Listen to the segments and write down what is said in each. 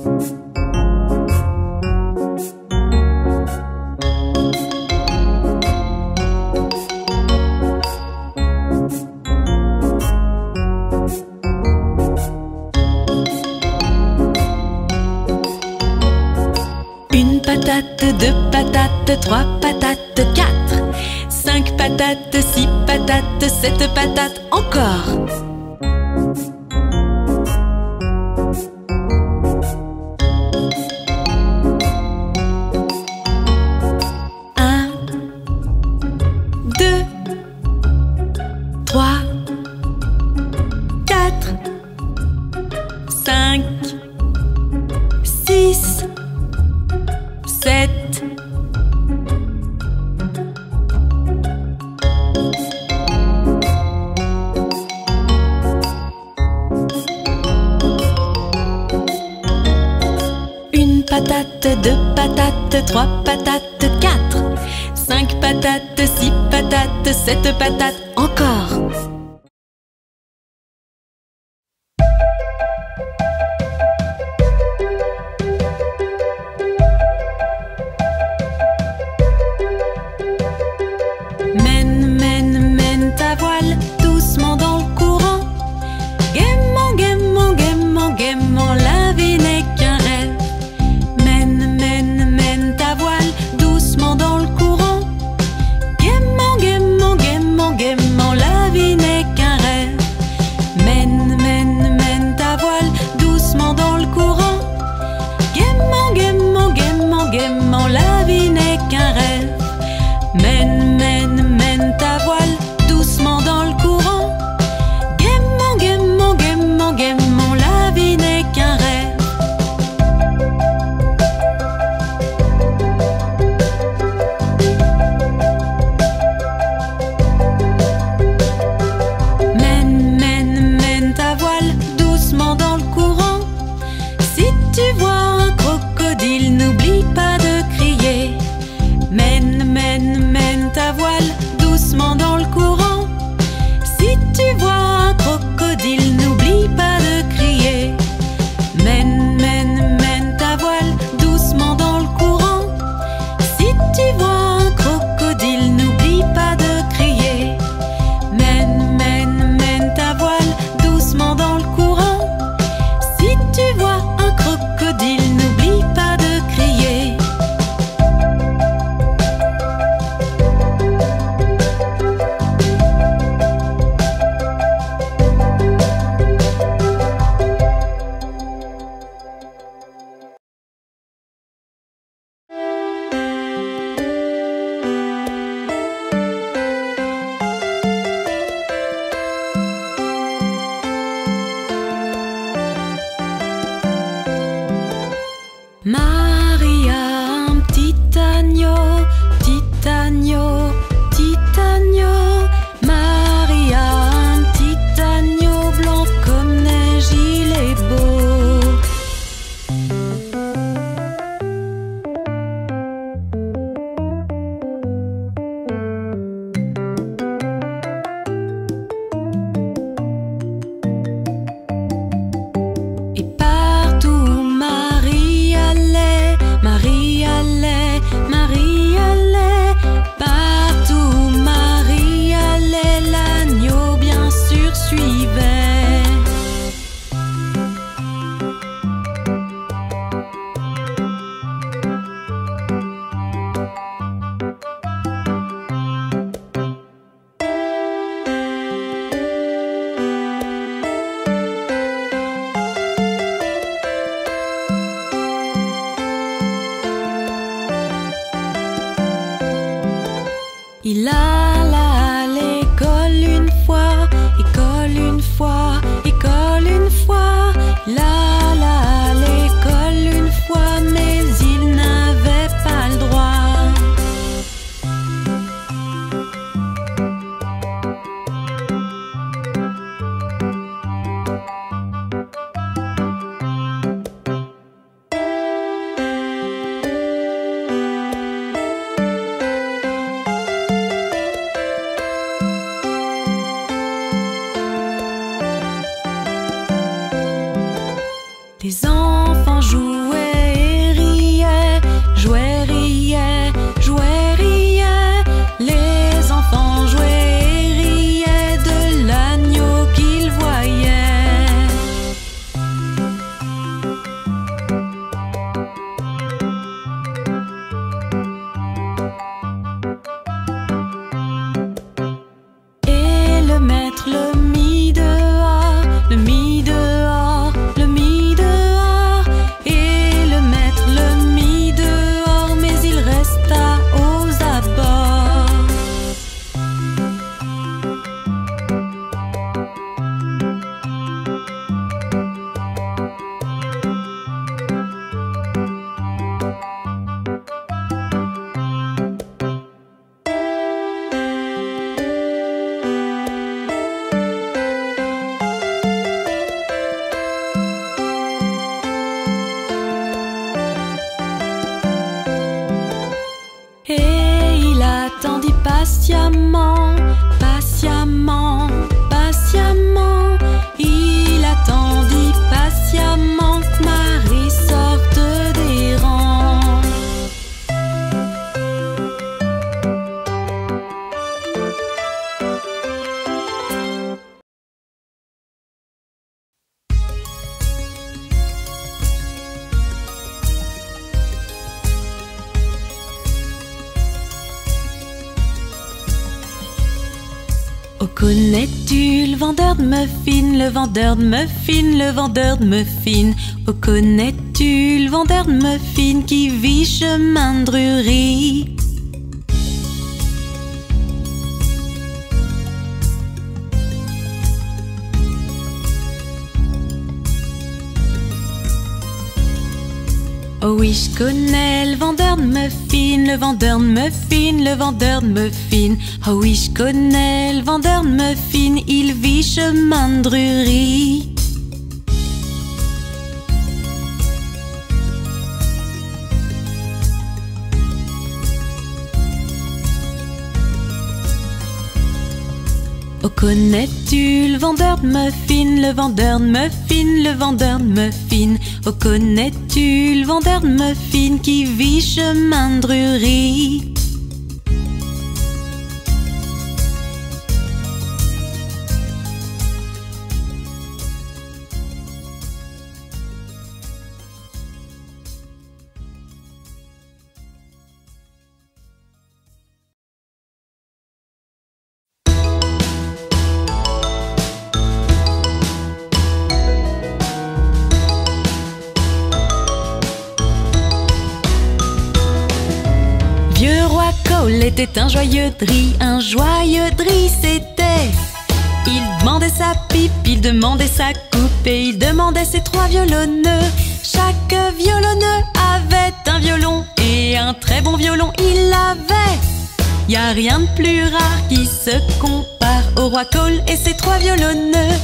Une patate, deux patates, trois patates, quatre, cinq patates, six patates, sept patates, encore. Un, deux, trois, quatre, cinq, six, 7. Une patate, deux patates, trois patates, quatre, cinq patates, six patates, sept patates, encore. Mène, mène, mène ta voile doucement dans le courant. Gaiement, gaiement, gaiement, gaiement, la vie n'est qu'un rêve. Mène, mène, mène ta voile doucement dans le courant. Gaiement, gaiement, gaiement, gaiement, la vie n'est enfants jouaient et riaient, jouaient, riaient, jouaient, riaient. Les enfants jouaient et riaient de l'agneau qu'ils voyaient. Et le maître le mit dehors, le mit dehors, le mit dehors. Et le maître le mit dehors, mais il resta aux abords. Et il attendit patiemment, patiemment, patiemment. Il attendit patiemment que Marie sorte des rangs. Oh, connais-tu le vendeur de muffins, le vendeur de muffins, le vendeur de muffins? Oh, connais-tu le vendeur de muffins qui vit chemin de Drury? Oh oui, je connais le vendeur de muffins, le vendeur de muffins, le vendeur de muffins. Oh oui, je connais le vendeur de muffins, il vit chemin de Drury. Oh, connais-tu le vendeur de muffins, le vendeur de muffins, le vendeur de muffins? Oh, connais-tu le vendeur de muffins qui vit chemin de Drury? Vieux roi Cole était un joyeux dri, un joyeux dri c'était. Il demandait sa pipe, il demandait sa coupe et il demandait ses 3 violonneux. Chaque violonneux avait un violon et un très bon violon il avait. Y a rien de plus rare qui se compare au roi Cole et ses 3 violonneux.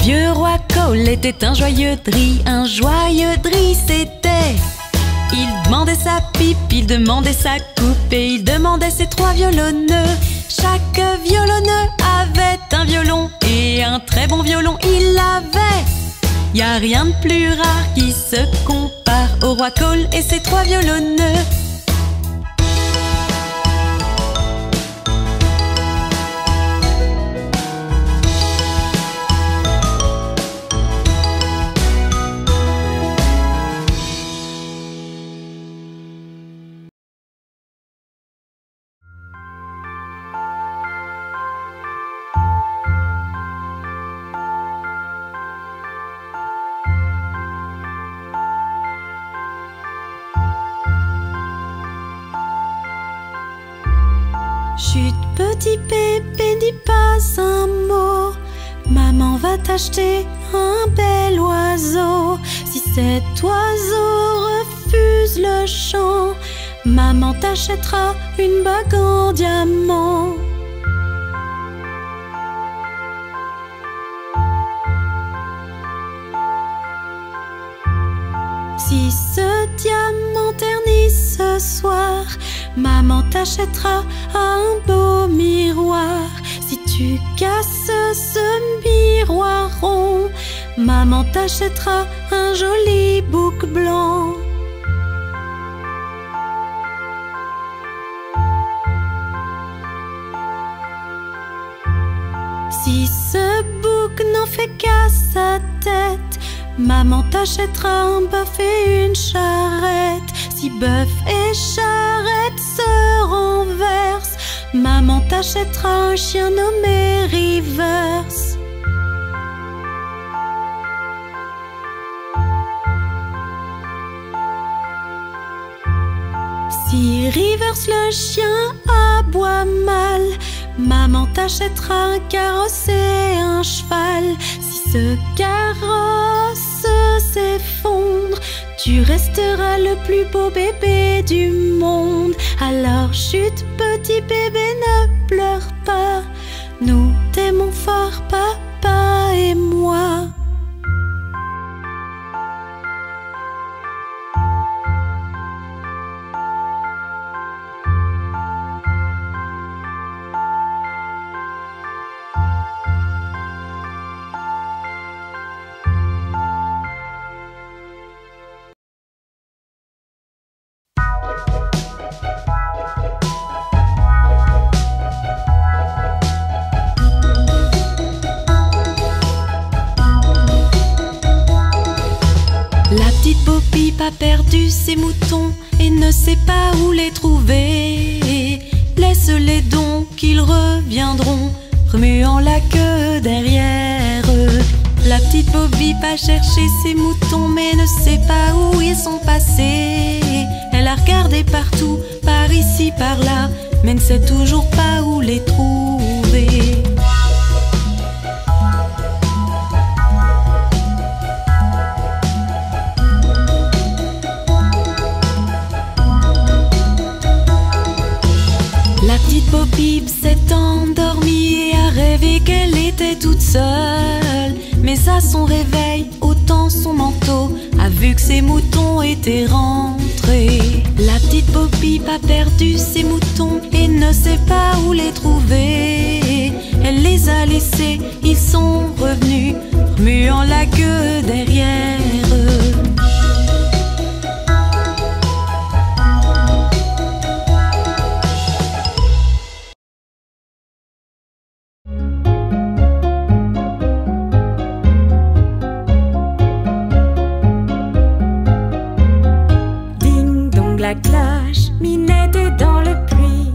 Vieux roi Cole était un joyeux dri, un joyeux dri c'était. Il demandait sa pipe, il demandait sa coupe et il demandait ses 3 violonneux. Chaque violonneux avait un violon et un très bon violon il avait. Y a rien de plus rare qui se compare au roi Cole et ses 3 violonneux. Chut, petit Pépé, dis pas un mot. Maman va t'acheter un bel oiseau. Si cet oiseau refuse le chant, maman t'achètera une bague en diamant. Si ce diamant ternit ce soir, maman t'achètera un beau miroir. Si tu casses ce miroir rond, maman t'achètera un joli bouc blanc. Si ce bouc n'en fait qu'à sa tête, maman t'achètera un bœuf et une charrette. Si bœuf et charrette se renversent, maman t'achètera un chien nommé Reverse. Si Reverse le chien aboie mal, maman t'achètera un carrosse et un cheval. Si ce carrosse s'effondre, tu resteras le plus beau bébé du monde. Alors chut, petit bébé, ne pleure pas, nous t'aimons fort, papa et moi. A perdu ses moutons et ne sait pas où les trouver. Laisse-les donc, ils reviendront, remuant la queue derrière eux. La petite Bo Peep a cherché ses moutons mais ne sait pas où ils sont passés. Elle a regardé partout, par ici, par là, mais ne sait toujours pas où les trouver. La petite Bo Peep s'est endormie et a rêvé qu'elle était toute seule. Mais à son réveil, ôtant son manteau, a vu que ses moutons étaient rentrés. La petite Bo Peep a perdu ses moutons et ne sait pas où les trouver. Elle les a laissés, ils sont revenus, remuant la queue derrière eux. La cloche, Minette est dans le puits.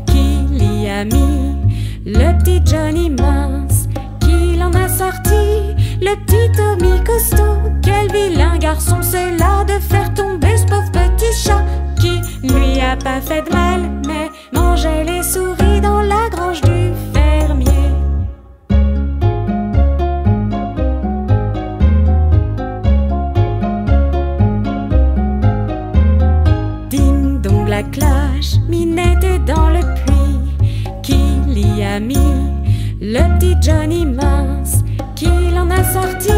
Qui l'y a mis? Le petit Johnny mince. Qui l'en a sorti? Le petit Tommy costaud. Quel vilain garçon, c'est là de faire tomber ce pauvre petit chat. Qui lui a pas fait de mal, mais mangeait les souris dans la grange du fermier. La cloche, Minette est dans le puits. Qui l'y a mis? Le petit Johnny mince. Qui l'en a sorti?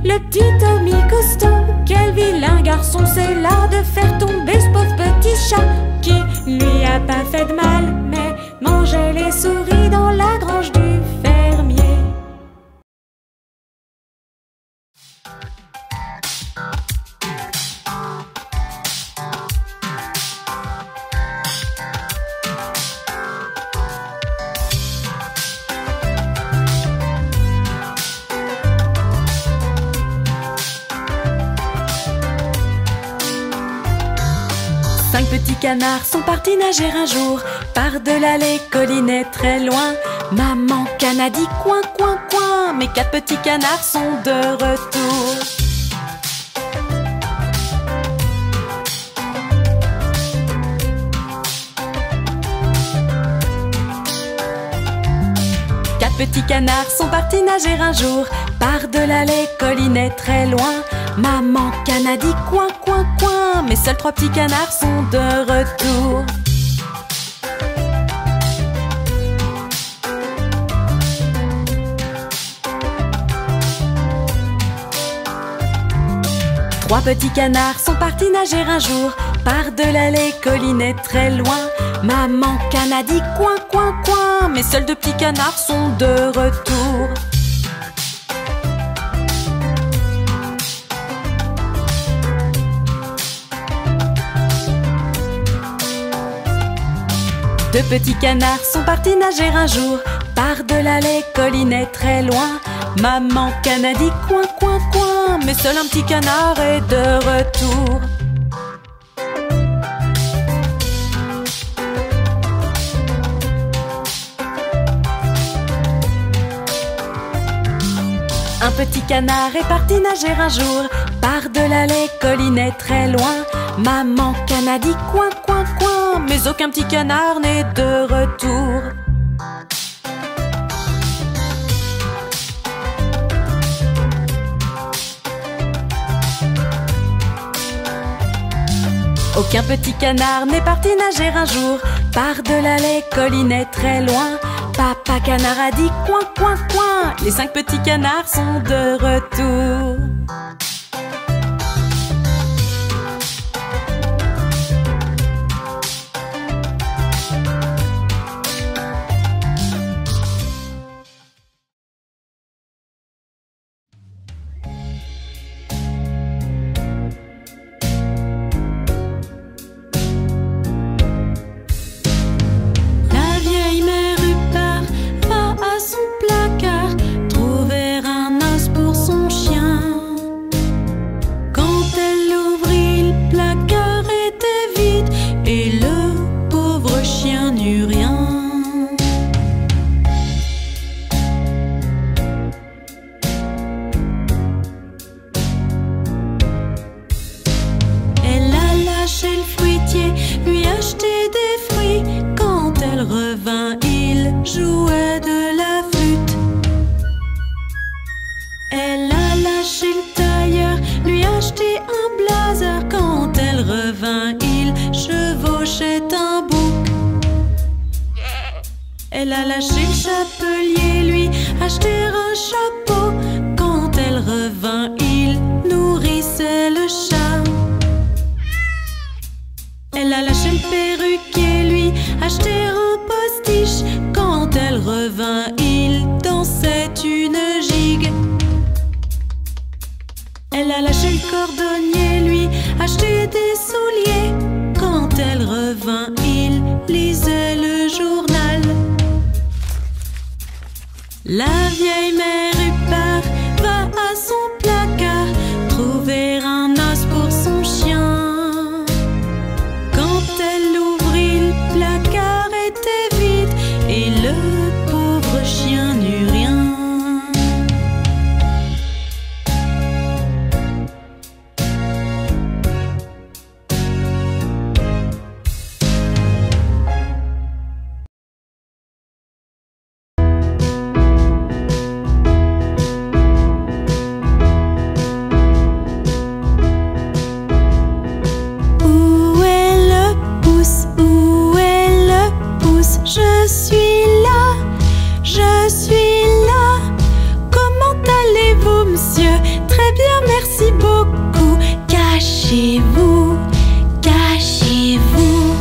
Le petit Tommy costaud. Quel vilain garçon, c'est là de faire tomber ce pauvre petit chat. Qui lui a pas fait de mal, mais mangeait les souris dans la grange du fermier. 5 petits canards sont partis nager un jour par-delà les collines très loin. Maman canne a dit coin, coin, coin, mais 4 petits canards sont de retour. Petits canards sont partis nager un jour par-delà les collines très loin. Maman canne a dit coin, coin, coin, mais seuls 3 petits canards sont de retour. Trois petits canards sont partis nager un jour Par-delà les collines très loin, maman canne a dit coin, coin, coin. Mais seuls deux petits canards sont de retour. Deux petits canards sont partis nager un jour. Par-delà les collines très loin, maman canne a dit coin, coin, coin. Mais seul un petit canard est de retour. Un petit canard est parti nager un jour. Par-delà les collines très loin, maman canne a dit coin, coin, coin. Mais aucun petit canard n'est de retour. Aucun petit canard n'est parti nager un jour. Par-delà les collines très loin, papa canard a dit coin, coin, coin. Les 5 petits canards sont de retour. Elle a lâché le chapelier, lui acheter un chapeau. Quand elle revint, il nourrissait le chat. Elle a lâché le perruquier, lui acheter un postiche. Quand elle revint, il dansait une gigue. Elle a lâché le cordonnier, lui acheter des souliers. Quand elle revint, il lisait le journal. La vieille mère Rupert va à son placard trouver un os pour son chien. Quand elle ouvrit, le placard était vide et le pauvre chien n'eut rien. Cachez-vous, cachez-vous.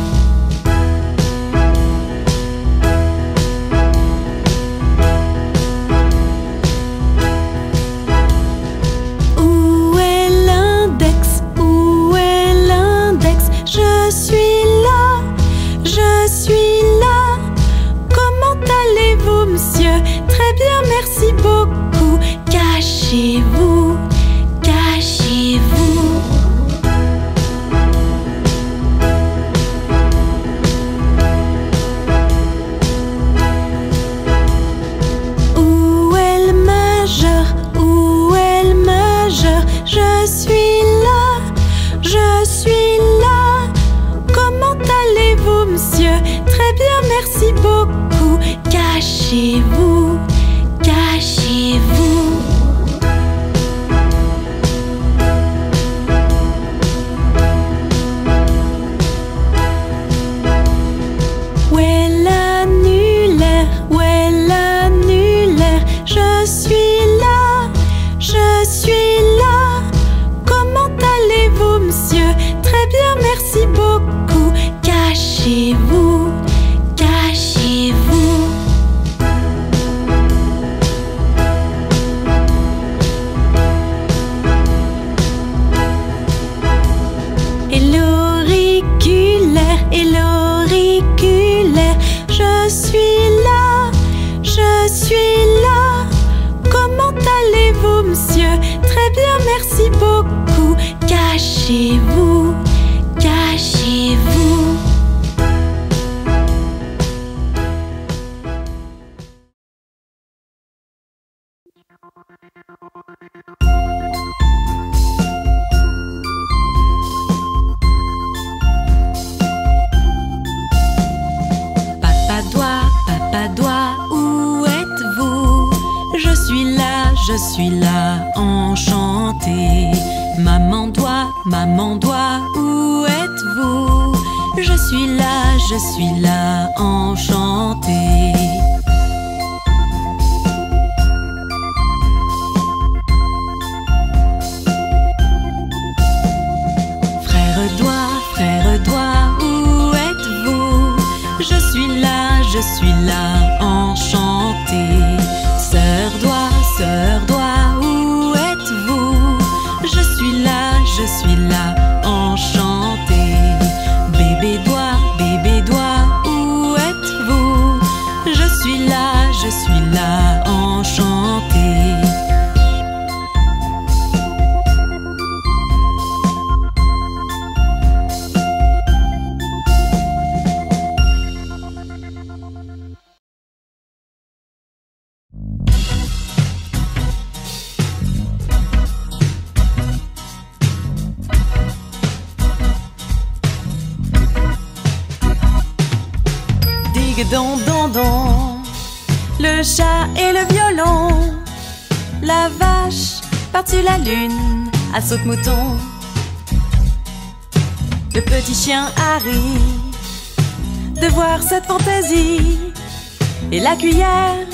Où est l'index? Où est l'index? Je suis là, je suis là. Comment allez-vous, monsieur? Très bien, merci beaucoup. Cachez-vous, cachez-vous. Je suis là, je suis là. Comment allez-vous, monsieur? Très bien, merci beaucoup. Cachez-vous, cachez-vous. Où est l'annulaire? Où est l'annulaire? Je suis là, je suis là. Comment allez-vous, monsieur? Très bien, merci beaucoup. cachez-vous, cachez-vous. Et l'auriculaire, je suis là, je suis là. Comment allez-vous, monsieur? Très bien, merci beaucoup. Cachez-vous, cachez-vous. Papa doigt, où êtes-vous? Je suis là, enchanté. Maman doigt, où êtes-vous? Je suis là, enchanté. Frère doigt, où êtes-vous? Je suis là, enchanté. Sœur doigt, où êtes-vous? Je suis là, enchanté. Bébé doigt, où êtes-vous? Je suis là, enchanté. Don, le chat et le violon, la vache par-dessus la lune, à saute-mouton. Le petit chien Harry, de voir cette fantaisie, et la cuillère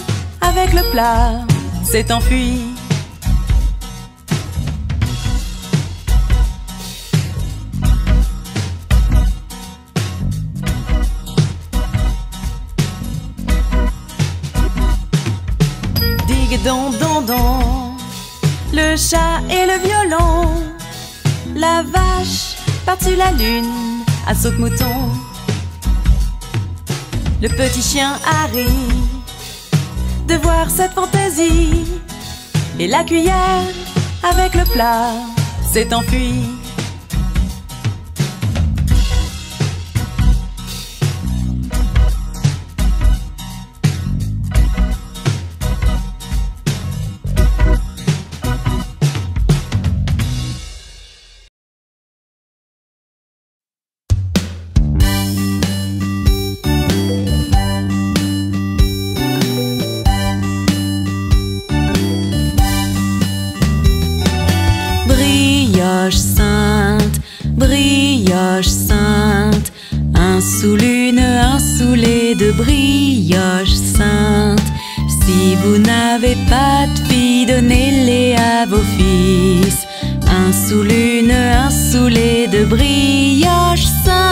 avec le plat s'est enfuie. Don, le chat et le violon, la vache par-dessus la lune, à saute-mouton. Le petit chien Harry, de voir cette fantaisie, et la cuillère avec le plat s'est enfuie. Brioche sainte, un sous l'une, un sous les deux, brioche sainte. Si vous n'avez pas de filles, donnez-les à vos fils. Un sous l'une, un sous les deux, brioche sainte.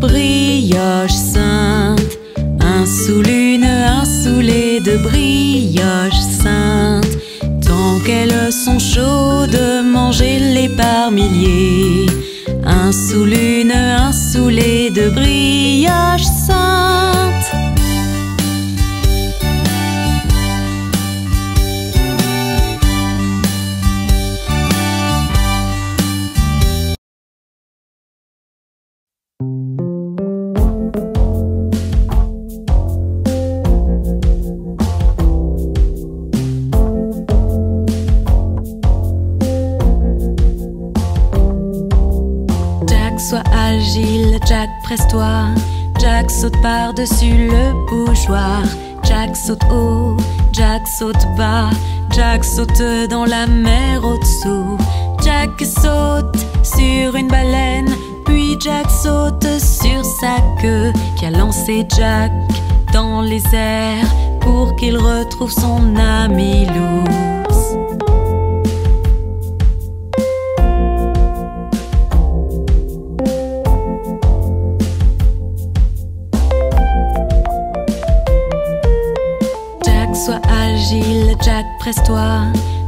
Brioche sainte, un sous l'une, un sous les deux, brioche sainte. Tant qu'elles sont chaudes, mangez-les par milliers. Un sous l'une, un sous les deux, brioche sainte. Sois agile, Jack, presse-toi. Jack saute par-dessus le bougeoir. Jack saute haut, Jack saute bas. Jack saute dans la mer au-dessous. Jack saute sur une baleine, puis Jack saute sur sa queue qui a lancé Jack dans les airs pour qu'il retrouve son ami l'ours. Jack, sois agile, Jack, presse-toi.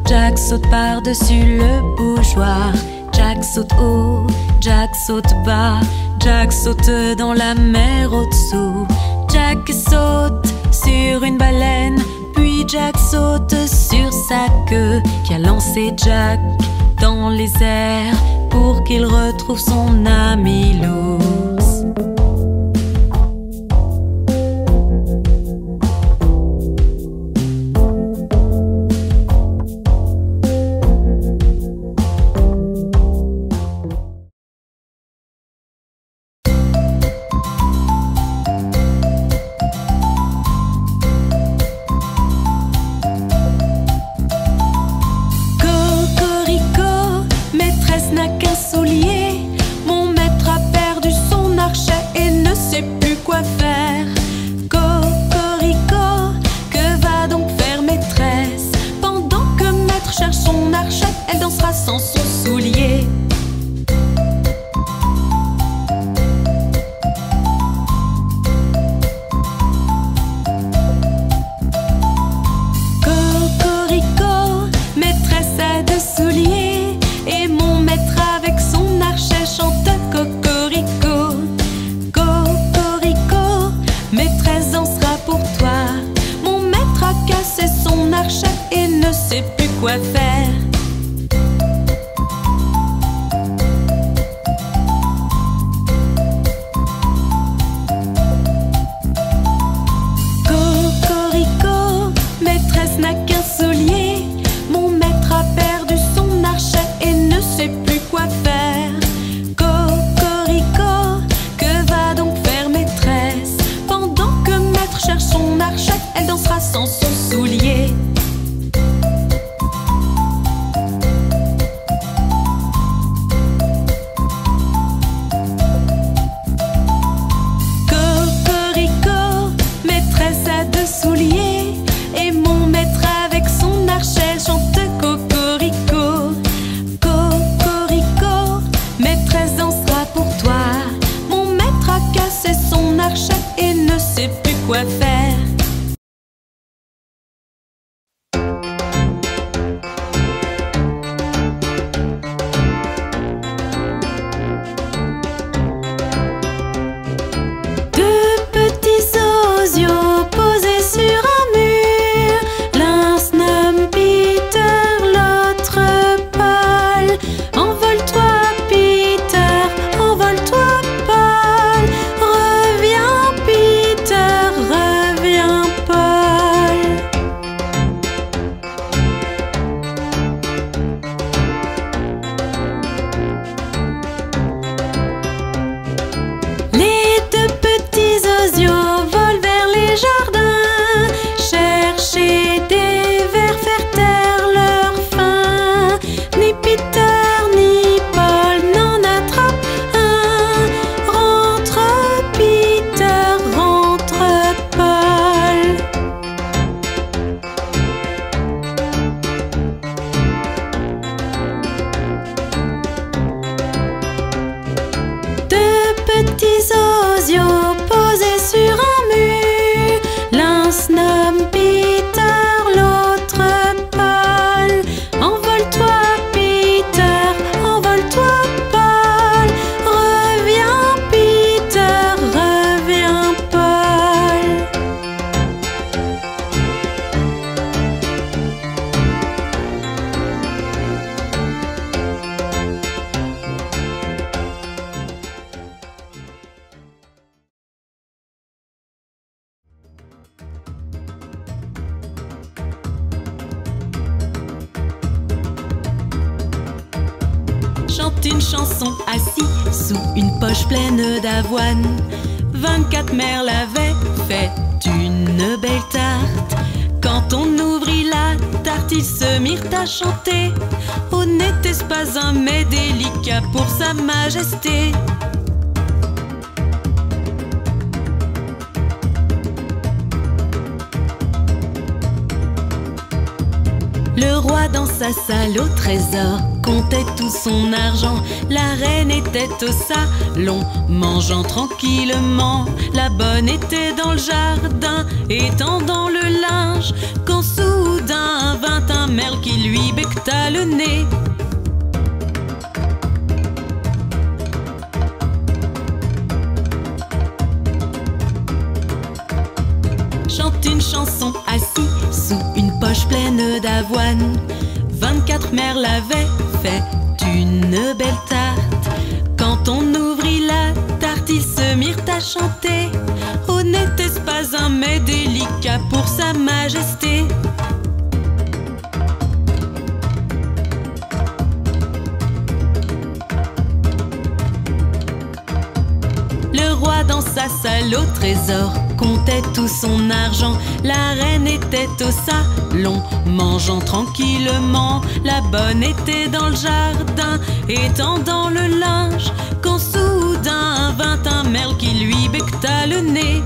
Jack saute par-dessus le bougeoir. Jack saute haut, Jack saute bas. Jack saute dans la mer au-dessous. Jack saute sur une baleine, puis Jack saute sur sa queue qui a lancé Jack dans les airs pour qu'il retrouve son ami l'ours. Quoi faire? Cocorico, maîtresse n'a qu'un soulier. Mon maître a perdu son archet et ne sait plus quoi faire. Cocorico, que va donc faire maîtresse? Pendant que maître cherche son archet, elle dansera sans son soulier. Quoi faire? Deux petits osios posés sur un mur. L'un se nomme Peter, l'autre Paul. Envole-toi Peter, envole-toi Paul. Reviens Peter, reviens Paul. Les deux petits osios volent vers les jardins, chercher des vers, faire taire leur faim. Ni Peter ni Paul n'en attrapent un. Rentre Peter, rentre Paul. Deux petits osios posés sur un mur. L'un se nomme Peter, l'autre Paul. Envole-toi Peter, envole-toi Paul. Reviens Peter, reviens Paul. Chante une chanson assis sous une poche pleine d'avoine. 24 merles avaient fait une belle tarte. Quand Quand on ouvrit la tarte, ils se mirent à chanter. Oh, n'était-ce pas un mets délicat pour sa majesté? Le roi dans sa salle au trésor comptait tout son argent. La reine était au salon, mangeant tranquillement. La bonne était dans le jardin, étendant le linge, quand soudain vint un merle qui lui becqueta le nez. Chante une chanson assis sous une poche pleine d'avoine. 24 merles avaient fait une belle tarte. Quand on ouvrit la tarte, ils se mirent à chanter. Oh, n'était-ce pas un mets délicat pour sa majesté? Le roi dans sa salle au trésor comptait tout son argent. La reine était au salon, mangeant tranquillement. La bonne était dans le jardin, étendant le linge, quand soudain vint un merle qui lui becqueta le nez.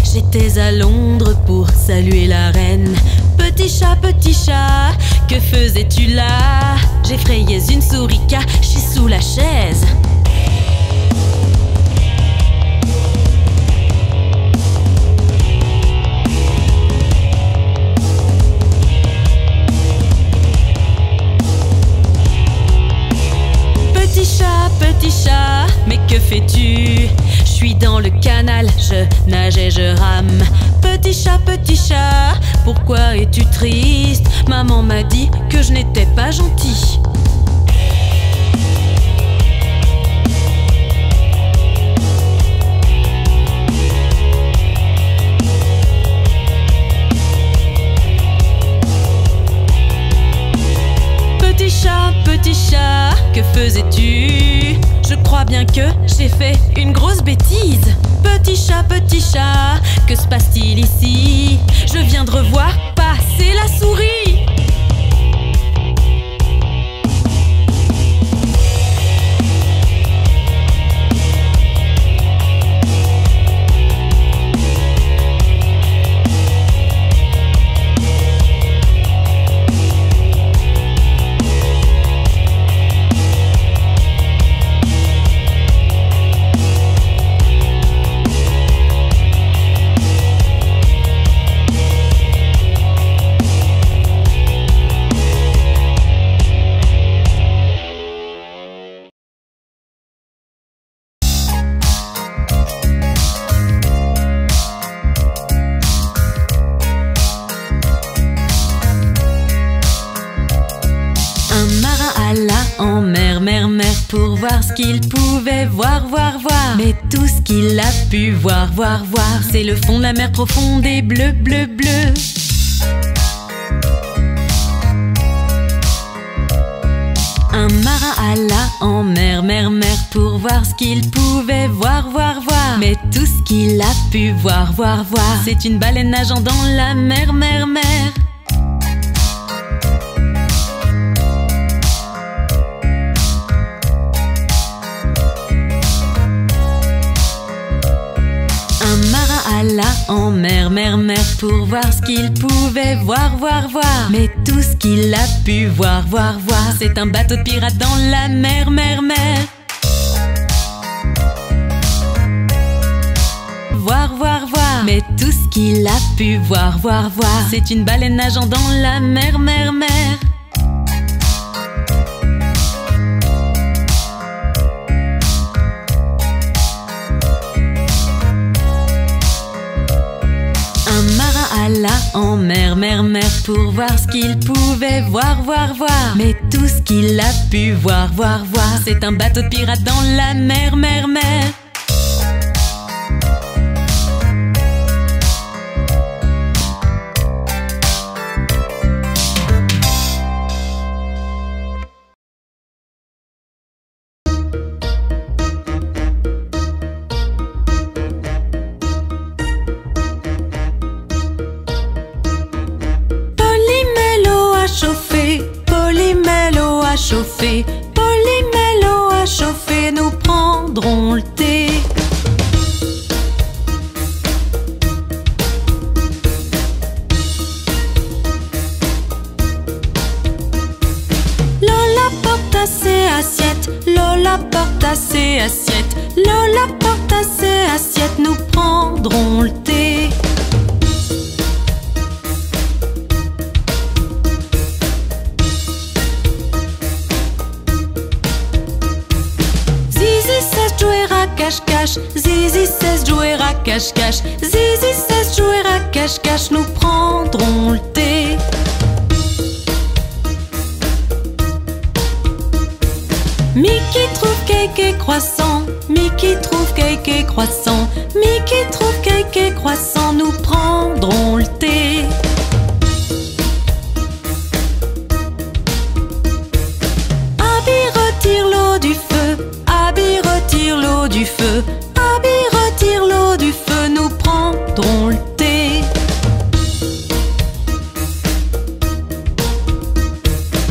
J'étais à Londres pour saluer la reine. Petit chat, que faisais-tu là? J'effrayais une souris cachée sous la chaise. Petit chat, mais que fais-tu? Je suis dans le canal, je nage et je rame. Petit chat, pourquoi es-tu triste? Maman m'a dit que je n'étais pas gentil. Petit chat, que faisais-tu? Je crois bien que j'ai fait une grosse bêtise. Petit chat, que se passe-t-il ici? Je viens de revoir passer la souris. En mer, pour voir ce qu'il pouvait voir. Mais tout ce qu'il a pu voir, c'est le fond de la mer profonde et bleu. Un marin alla en mer, pour voir ce qu'il pouvait voir. Mais tout ce qu'il a pu voir, c'est une baleine nageant dans la mer. Alla en mer, pour voir ce qu'il pouvait voir. Mais tout ce qu'il a pu voir, c'est un bateau de pirates dans la mer. Voir. Mais tout ce qu'il a pu voir, c'est une baleine nageant dans la mer. Alla en mer, mer, mer, pour voir ce qu'il pouvait voir, voir, voir. Mais tout ce qu'il a pu voir, voir, voir, c'est un bateau de pirate dans la mer, mer, mer. Chauffer, Polymélo a chauffé, nous prendrons le thé. Lola porte à ses assiettes, Lola porte à ses assiettes, Lola porte à ses assiettes, nous prendrons le thé. Cache-cache, Zizi cesse jouer à cache-cache, Zizi cesse jouer à cache-cache, nous prendrons le thé. Mickey trouve cake et croissant, Mickey trouve cake et croissant, Mickey trouve cake et croissant, nous prendrons le thé. Abby retire l'eau du feu, Abby retire l'eau du feu, Abby retire l'eau du feu, nous prendrons le thé.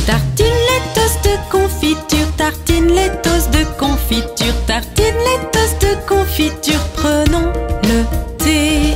Tartine les toasts de confiture, tartine les toasts de confiture, tartine les toasts de confiture, prenons le thé.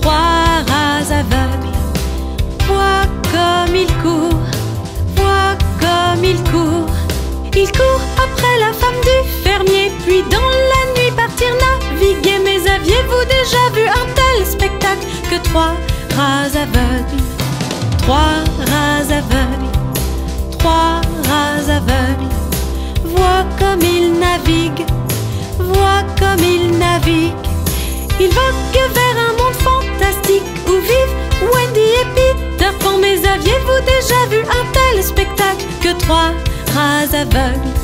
Trois rats aveugles, vois comme il court, vois comme il court. Il court après la femme du fermier, puis dans la nuit partir naviguer. Mais aviez-vous déjà vu un tel spectacle que trois rats aveugles, trois rats aveugles, trois rats aveugles, vois comme il navigue, vois comme il navigue. Il vogue vers un monde fantastique où vivent Wendy et Peter Pan. Mais aviez-vous déjà vu un tel spectacle que trois rats aveugles?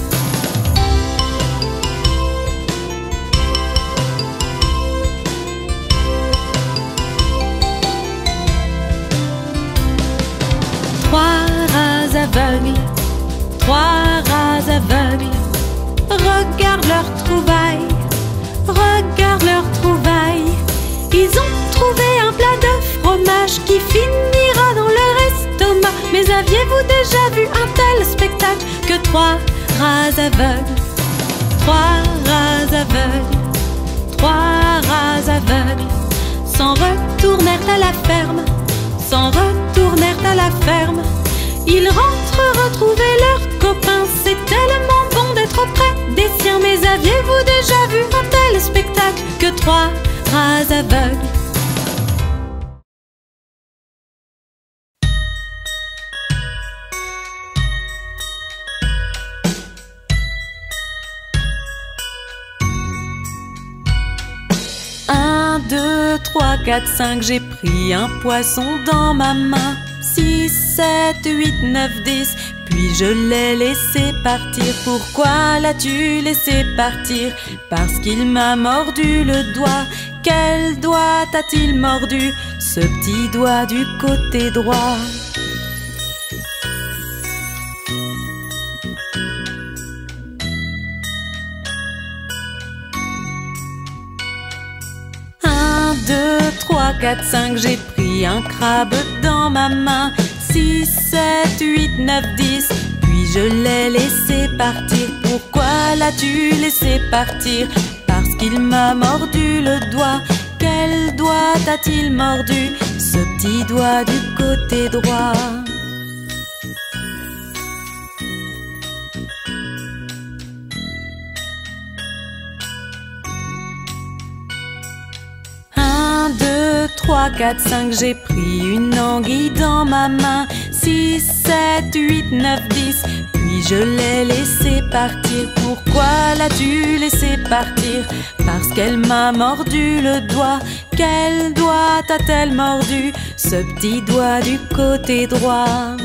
Trois rats aveugles, trois rats aveugles, regarde leur trouvaille, regarde leur trouvaille. Ils ont trouvé un plat de fromage qui finira dans leur estomac. Mais aviez-vous déjà vu un tel spectacle que 3 rats aveugles, 3 rats aveugles, 3 rats aveugles s'en retournèrent à la ferme, s'en retournèrent à la ferme. Ils rentrent retrouver leurs copains. C'est tellement bon d'être auprès des siens. Mais aviez-vous déjà vu un tel spectacle que 3 rats aveugles? Un, 2, 3, 4, 5, j'ai pris un poisson dans ma main. 6, 7, 8, 9, 10, puis je l'ai laissé partir. Pourquoi l'as-tu laissé partir? Parce qu'il m'a mordu le doigt. Quel doigt t'a-t-il mordu? Ce petit doigt du côté droit. Un, 2, 3, 4, 5, j'ai pris un crabe dans ma main. 6, 7, 8, 9, 10, puis je l'ai laissé partir. Pourquoi l'as-tu laissé partir? Parce qu'il m'a mordu le doigt. Quel doigt t'a-t-il mordu? Ce petit doigt du côté droit. Un, 2, 3, 4, 5, j'ai pris une anguille dans ma main. 6, 7, 8, 9, 10, puis je l'ai laissé partir. Pourquoi l'as-tu laissé partir? Parce qu'elle m'a mordu le doigt. Quel doigt t'a-t-elle mordu? Ce petit doigt du côté droit.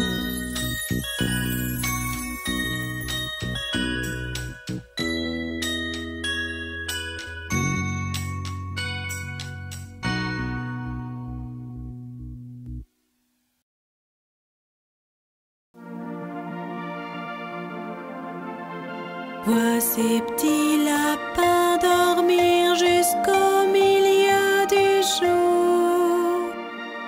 Vois ces petits lapins dormir jusqu'au milieu du jour.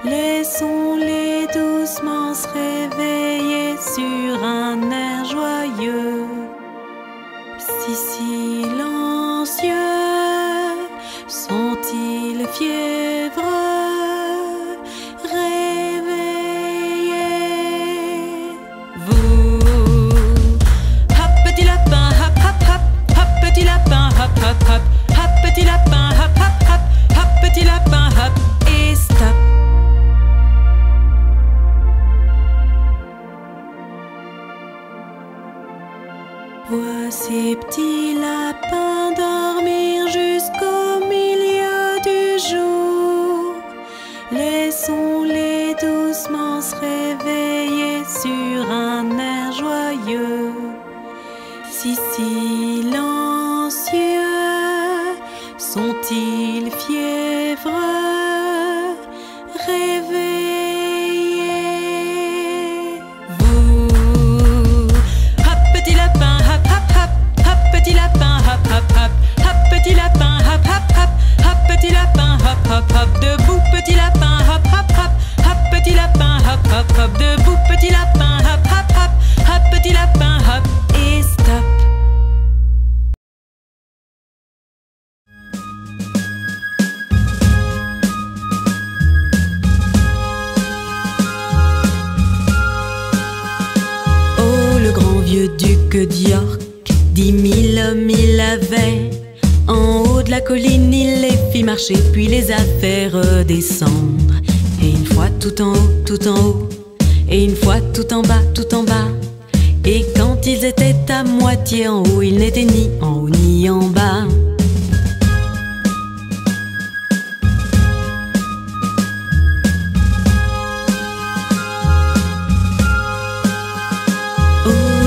Laissons-les doucement se réveiller sur un air joyeux. Si silencieux sont-ils fiévreux, réveillez vous. Hop petit lapin, hop hop hop, hop petit lapin, hop hop hop, hop petit lapin, hop hop hop, hop petit lapin, hop et stop. Vois ces petits lapins dormir jusqu'au milieu du jour. Laissons-les doucement se réveiller sur un air joyeux. Si silencieux sont-ils fiévreux, réveillez vous. Hop petit lapin, hop hop hop, hop petit lapin, hop hop hop, hop petit lapin, hop hop hop, hop petit lapin, hop hop hop, debout petit lapin, hop hop hop, hop petit lapin, hop hop hop, debout petit lapin, hop hop hop, hop petit lapin, hop et stop. Le grand vieux duc d'York, 10 000 hommes il avait. En haut de la colline, il les fit marcher, puis les a fait redescendre. Et une fois tout en haut, tout en haut, et une fois tout en bas, tout en bas. Et quand ils étaient à moitié en haut, ils n'étaient ni en haut ni en bas.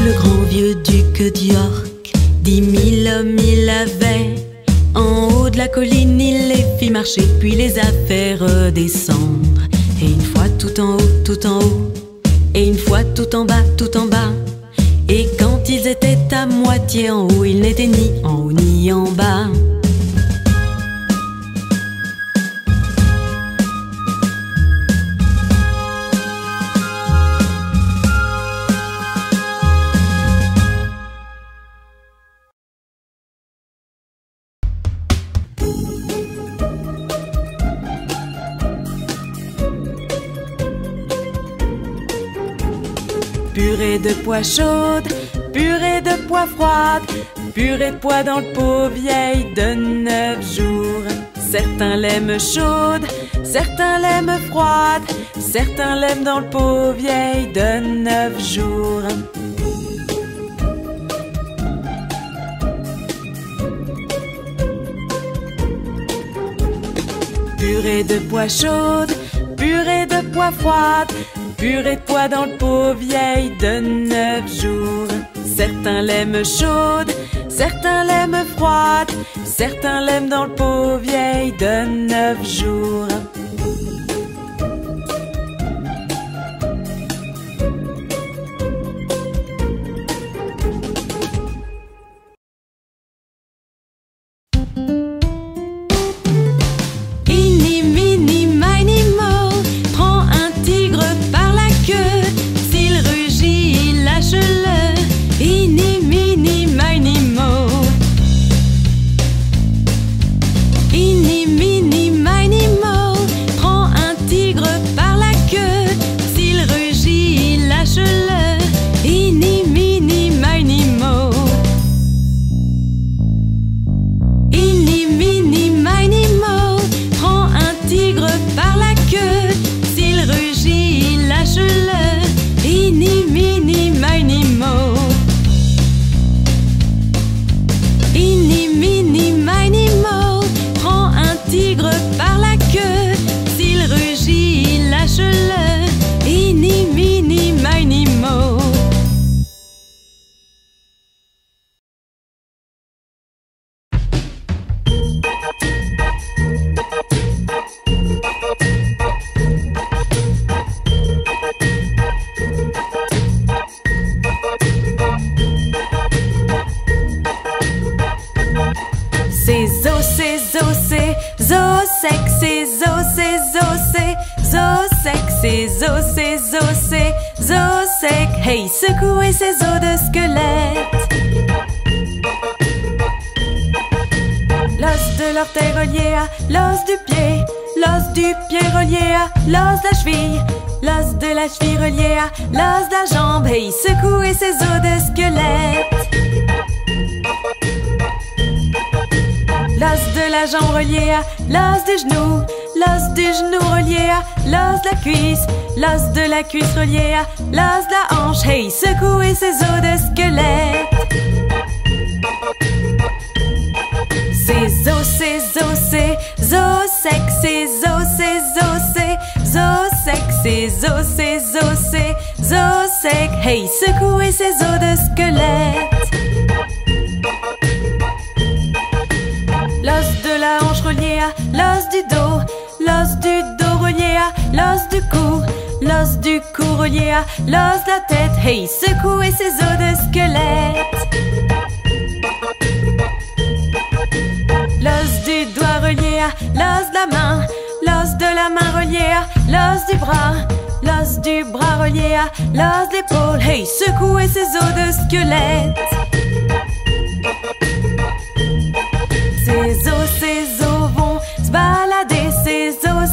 Le grand vieux duc d'York, 10 000 hommes il avait. En haut de la colline, il les fit marcher, puis les a fait redescendre. Et une fois tout en haut, tout en haut, et une fois tout en bas, tout en bas. Et quand ils étaient à moitié en haut, ils n'étaient ni en haut ni en bas. Purée de pois chaude, purée de pois froide, purée de pois dans le pot vieille de 9 jours. Certains l'aiment chaude, certains l'aiment froide, certains l'aiment dans le pot vieille de 9 jours. Purée de pois chaude, purée de pois froide, purée de pois dans le pot vieille de 9 jours. Certains l'aiment chaude, certains l'aiment froide, certains l'aiment dans le pot vieille de 9 jours. Zo sec, hey, secouez ces os de squelette. L'os de l'orteil relié à l'os du pied, l'os du pied relié à l'os de la cheville, l'os de la cheville relié à l'os de la jambe, hey, secouez ces os de squelette. L'os de la jambe relié à l'os du genou, l'os du genou relié à l'os de la cuisse, l'os de la cuisse relié à l'os de la hanche, hey, secouez ces os de squelette. Ces os sec, ces os sec, hey, secouez ces os de squelette. L'os de la hanche relié à l'os du dos, l'os du dos relié à l'os du cou, l'os du cou relié à l'os de la tête, hey, secouez ces os de squelette. L'os du doigt relié à l'os de la main, l'os de la main relié à l'os du bras, l'os du bras relié à l'os de l'épaule, hey, secouez ces os de squelette. Ces os vont se balader, ces os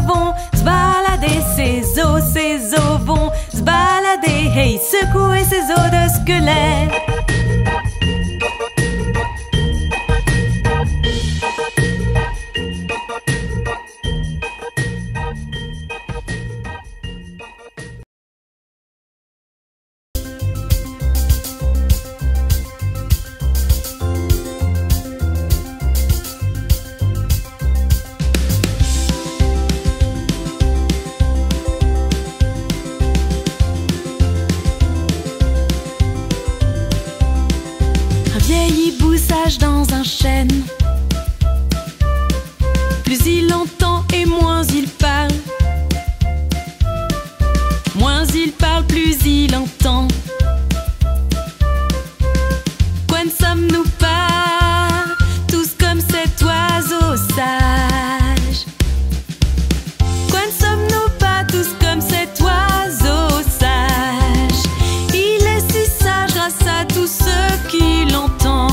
vont se balader, ces os vont se balader, hey, secouez ces os de squelette. Dans un chêne, plus il entend et moins il parle, moins il parle, plus il entend. Quoi ne sommes-nous pas tous comme cet oiseau sage? Quoi ne sommes-nous pas tous comme cet oiseau sage? Il est si sage grâce à tous ceux qui l'entendent.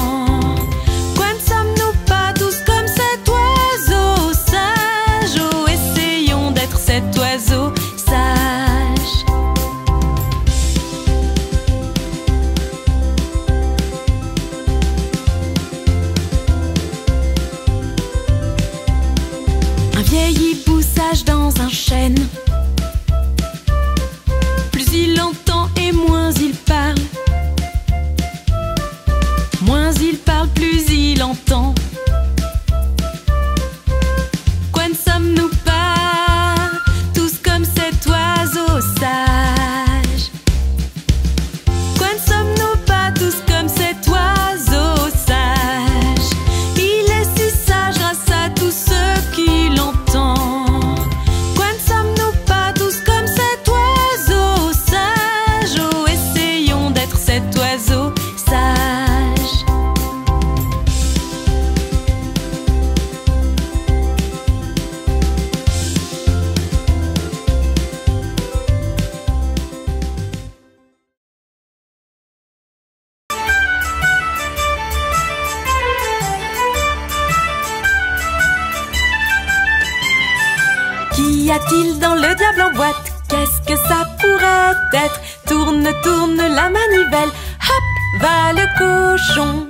a-t-il dans le diable en boîte? Qu'est-ce que ça pourrait être? Tourne, tourne la manivelle, hop, va le cochon.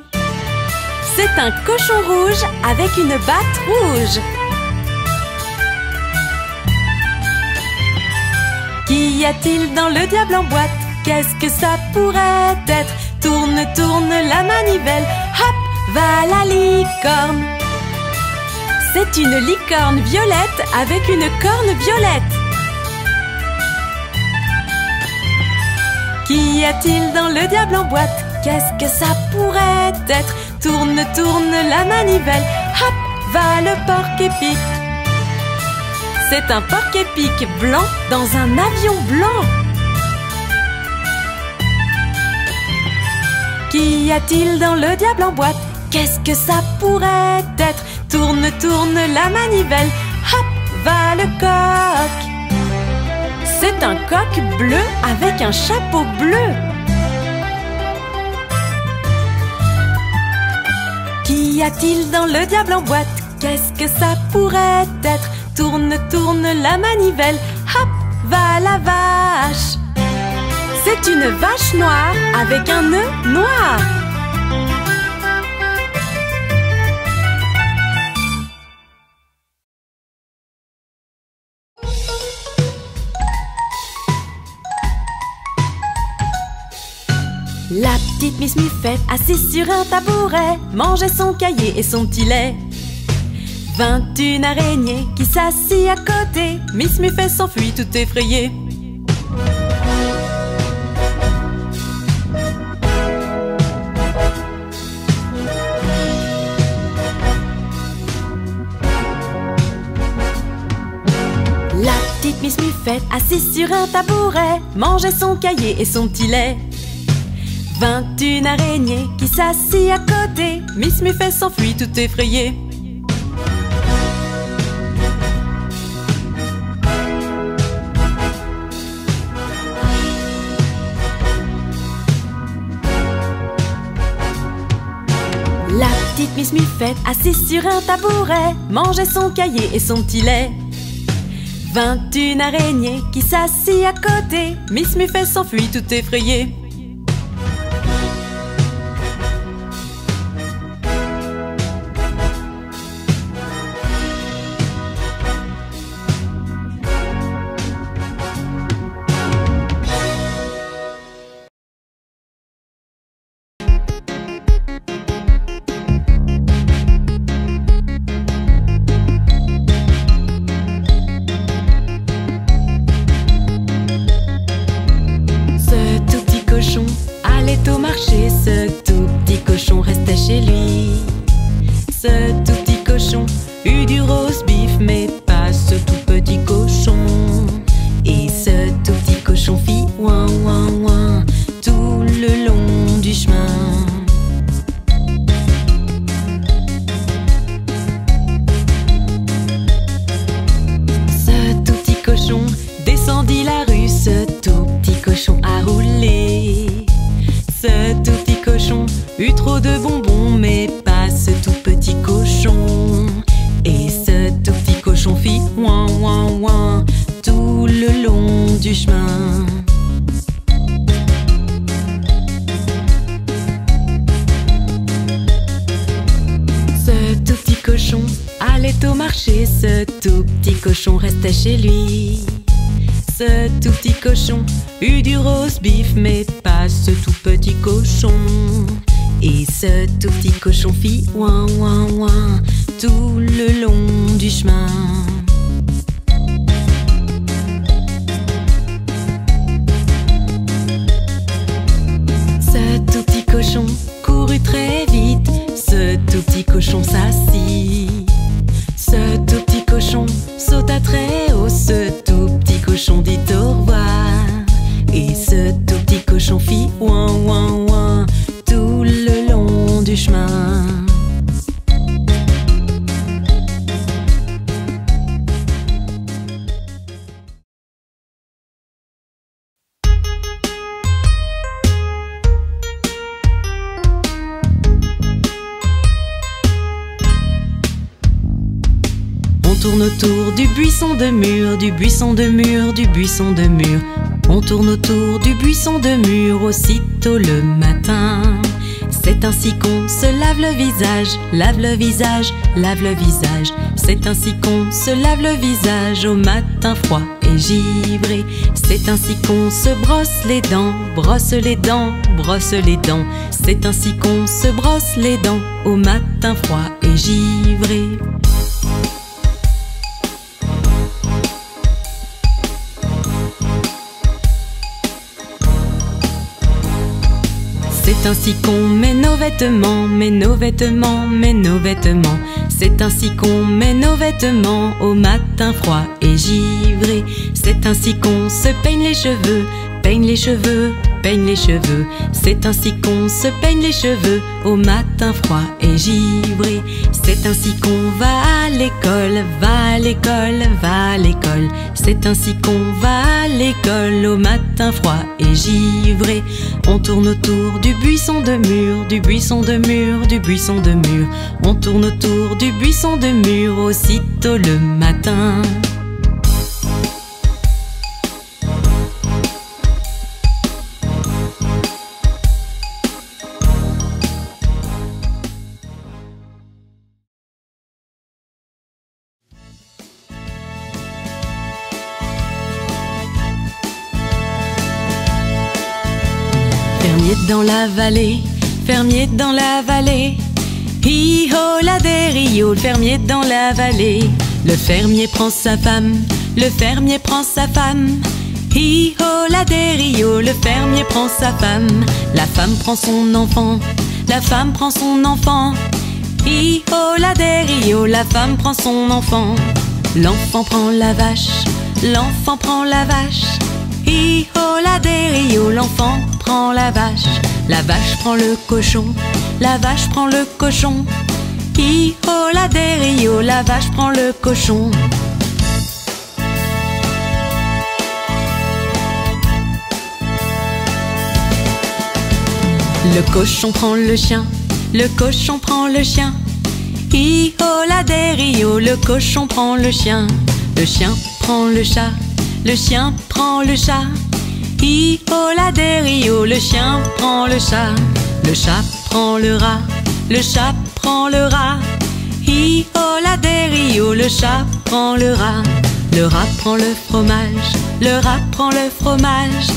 C'est un cochon rouge avec une batte rouge. Qu'y a-t-il dans le diable en boîte? Qu'est-ce que ça pourrait être? Tourne, tourne la manivelle, hop, va la licorne. C'est une licorne violette avec une corne violette. Qu'y a-t-il dans le diable en boîte? Qu'est-ce que ça pourrait être? Tourne, tourne la manivelle, hop, va le porc-épic. C'est un porc-épic blanc dans un avion blanc. Qu'y a-t-il dans le diable en boîte? Qu'est-ce que ça pourrait être? Tourne, tourne la manivelle, hop, va le coq. C'est un coq bleu avec un chapeau bleu. Qu'y a-t-il dans le diable en boîte? Qu'est-ce que ça pourrait être? Tourne, tourne la manivelle, hop, va la vache. C'est une vache noire avec un nœud noir. La petite Miss Muffette, assise sur un tabouret, mangeait son cahier et son petit lait. 21 araignées qui s'assit à côté, Miss Muffette s'enfuit tout effrayée. La petite Miss Muffette, assise sur un tabouret, mangeait son cahier et son petit lait. 21 araignées qui s'assit à côté, Miss Muffette s'enfuit tout effrayée. La petite Miss Muffette, assise sur un tabouret, mangeait son cahier et son petit lait. 21 araignées qui s'assit à côté, Miss Muffette s'enfuit tout effrayée. Au marché, ce tout petit cochon restait chez lui. Ce tout petit cochon eut du roast beef, mais pas ce tout petit cochon. Et ce tout petit cochon fit ouin ouin ouin tout le long du chemin. Ce tout petit cochon descendit la rue, ce tout petit cochon a roulé. Ce tout petit cochon eut trop de bonbons, mais pas ce tout petit cochon. Et ce tout petit cochon fit ouin ouin ouin tout le long du chemin. Ce tout petit cochon allait au marché, ce tout petit cochon restait chez lui. Ce tout petit cochon eut du roast beef, mais pas ce tout petit cochon. Et ce tout petit cochon fit ouin ouin ouin tout le long du chemin. Ce tout petit cochon courut très vite, ce tout petit cochon s'assit. Ce tout petit cochon sauta très haut, ce tout petit cochon dit au revoir. Et ce tout petit cochon fit ouin ouin ouin tout le long du chemin. tourne autour du buisson de mûr, du buisson de mûr, du buisson de mûr. On tourne autour du buisson de mûr aussitôt le matin. C'est ainsi qu'on se lave le visage, lave le visage, lave le visage. C'est ainsi qu'on se lave le visage au matin froid et givré. C'est ainsi qu'on se brosse les dents, brosse les dents, brosse les dents. C'est ainsi qu'on se brosse les dents au matin froid et givré. C'est ainsi qu'on met nos vêtements, met nos vêtements, met nos vêtements. C'est ainsi qu'on met nos vêtements au matin froid et givré. C'est ainsi qu'on se peigne les cheveux, peigne les cheveux, peigne les cheveux. C'est ainsi qu'on se peigne les cheveux au matin froid et givré. C'est ainsi qu'on va à l'école, va à l'école, va à l'école. C'est ainsi qu'on va à l'école au matin froid et givré. On tourne autour du buisson de mûr, du buisson de mûr, du buisson de mûr. On tourne autour du buisson de mûr aussitôt le matin. Fermier dans la vallée, fermier dans la vallée. Hi-ho la des Rio, le fermier dans la vallée. Le fermier prend sa femme, le fermier prend sa femme. Hi-ho la des Rio, le fermier prend sa femme. La femme prend son enfant, la femme prend son enfant. Hi-ho la des Rio, la femme prend son enfant. L'enfant prend la vache, l'enfant prend la vache. Hi-ho la des Rio, l'enfant prend la vache. La vache prend le cochon, la vache prend le cochon. Hi-ho la des Rio, la vache prend le cochon. Le cochon prend le chien, le cochon prend le chien. Hi-ho la des Rio, le cochon prend le chien. Le chien prend le chat, le chien prend le chat. Hi-ho la des Rio, le chien prend le chat. Le chat prend le rat, le chat prend le rat. Hi-ho la des Rio, le chat prend le rat. Le rat prend le fromage, le rat prend le fromage.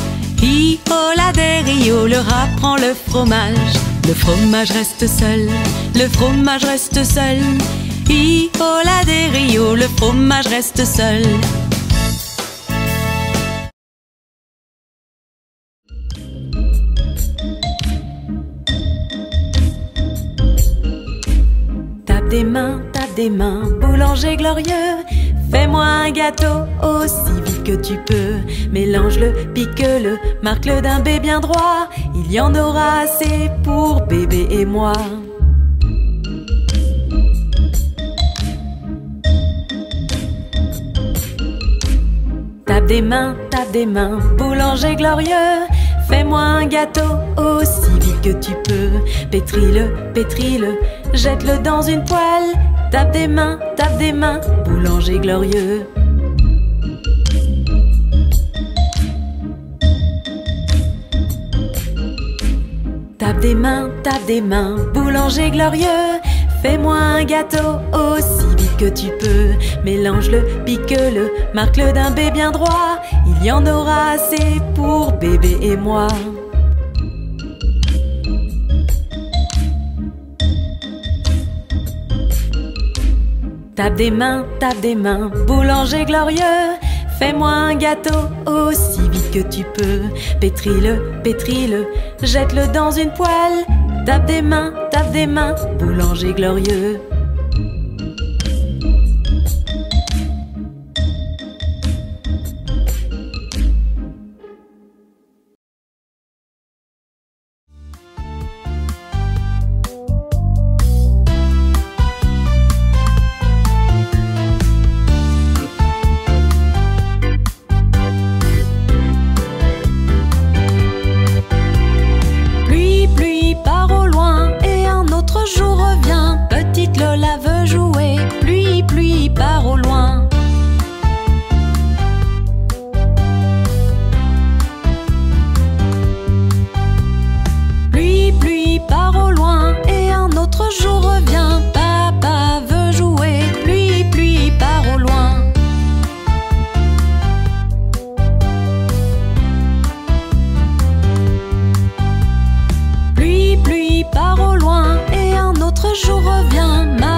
Hi-ho la des Rio, le rat prend le fromage. Le fromage reste seul, le fromage reste seul. Hi-ho la des Rio, le fromage reste seul. Tape des mains, boulanger glorieux. Fais-moi un gâteau aussi vite que tu peux. Mélange-le, pique-le, marque-le d'un B bien droit. Il y en aura assez pour bébé et moi. Tape des mains, boulanger glorieux. Fais-moi un gâteau aussi vite que tu peux. Pétris-le, pétris-le, jette-le dans une poêle. Tape des mains, boulanger glorieux. Tape des mains, boulanger glorieux. Fais-moi un gâteau aussi vite que tu peux. Mélange-le, pique-le, marque-le d'un B bien droit. Il y en aura assez pour bébé et moi. Tape des mains, boulanger glorieux. Fais-moi un gâteau aussi vite que tu peux. Pétris-le, pétris-le, jette-le dans une poêle. Tape des mains, boulanger glorieux. Petite autre jour revient.